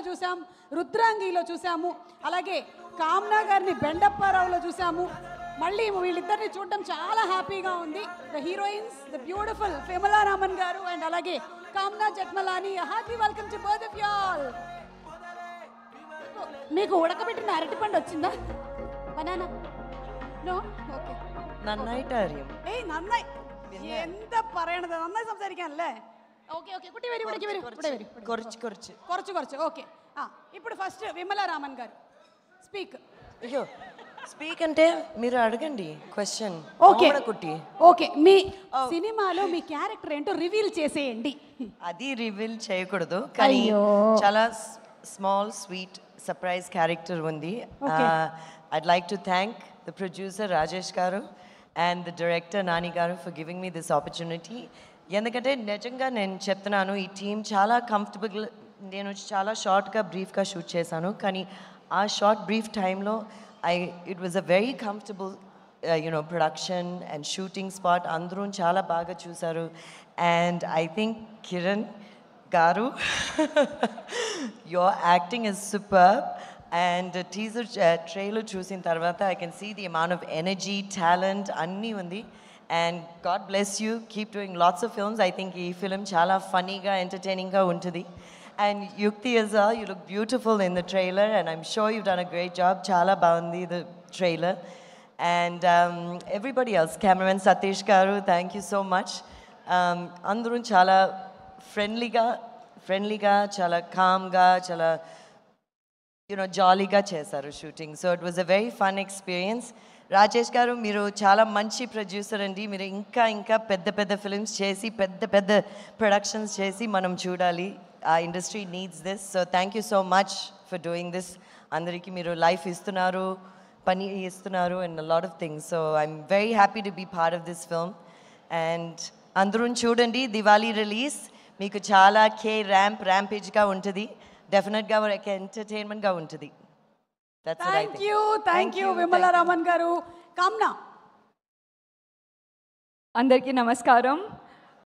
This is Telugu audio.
లో చూసాం, రుద్రాంగిలో చూసాము, అలాగే కామ్నా గారిని బెండప్పారావులో చూసాము. మళ్ళీ వీళ్ళిద్దరిని చూడడం చాలా హ్యాపీగా ఉంది. The heroines, the beautiful Vimala Raman garu and అలాగే Kamna Jethmalani. Hearty welcome to both of you all. మీకు ఉడకబెట్టిన అరటిపండు వచ్చిందా? బనానా? നോ? ഓക്കേ. നന്നായിട്ട് അറിയും. ഏയ് നന്നായി. എന്താ പറയണത്? നന്നായി സംസാരിക്കാനല്ലേ? Okay okay. കുട്ടി വരൂ, ഇവിടേക്ക് വരൂ. ഇവിടെ വരൂ. കുറച്ച്. ഓക്കേ. ఇప్పుడు ఫస్ట్ విమలా రామన్ గారు స్పీక్. అయ్యో స్పీక్ అంటే మీరు అడగండి క్వశ్చన్. ఓకే కుట్టి. ఓకే, మీ సినిమాలో మీ క్యారెక్టర్ ఏంటో రివీల్ చేసేయండి. అది రివీల్ చేయకూడదు కానీ చాలా స్మాల్ స్వీట్ సర్ప్రైజ్ క్యారెక్టర్ ఉంది. I'd like to thank the producer Rajesh garu and the director Nani garu for giving me this opportunity. ఎందుకంటే నిజంగా నేను చెప్తున్నాను, ఈ టీమ్ చాలా కంఫర్టబుల్. నేను చాలా షార్ట్గా బ్రీఫ్గా షూట్ చేశాను, కానీ ఆ షార్ట్ బ్రీఫ్ టైంలో it was a very comfortable production and shooting spot. అందరూ చాలా బాగా చూశారు. అండ్ ఐ థింక్ కిరణ్ గారు your acting is superb. And teaser trailer చూసిన తర్వాత I can see the amount of energy, talent అన్నీ ఉంది. And God bless you, keep doing lots of films. I think ఈ film చాలా ఫన్నీగా ఎంటర్టైనింగ్గా ఉంటుంది. And Yukti as well, you look beautiful in the trailer and I'm sure you've done a great job. చాలా బాగుంది the trailer. And everybody else, cameraman Satish garu, thank you so much. అందరూ చాలా ఫ్రెండ్లీగా చాలా కామ్గా చాలా జాలీగా చేశారు shooting. So it was a very fun experience. Rajesh గారు మీరు చాలా మంచి ప్రొడ్యూసర్ అండి. మీరు ఇంకా పెద్ద ఫిల్మ్స్ చేసి పెద్ద ప్రొడక్షన్స్ చేసి మనం చూడాలి. ఆ industry needs this. So thank you so much for doing this. అందరికీ మీరు లైఫ్ ఇస్తున్నారు, పని ఇస్తున్నారు and lot of things. So I'm very happy to be part of this film. And అందరూ చూడండి, దివాళీ రిలీజ్. మీకు చాలా ర్యాంపేజ్గా ఉంటుంది. డెఫినెట్గా ఒక ఎంటర్టైన్మెంట్గా ఉంటుంది. థ్యాంక్ యూ విమలా రామన్ గారు. కామ్నా. అందరికీ నమస్కారం.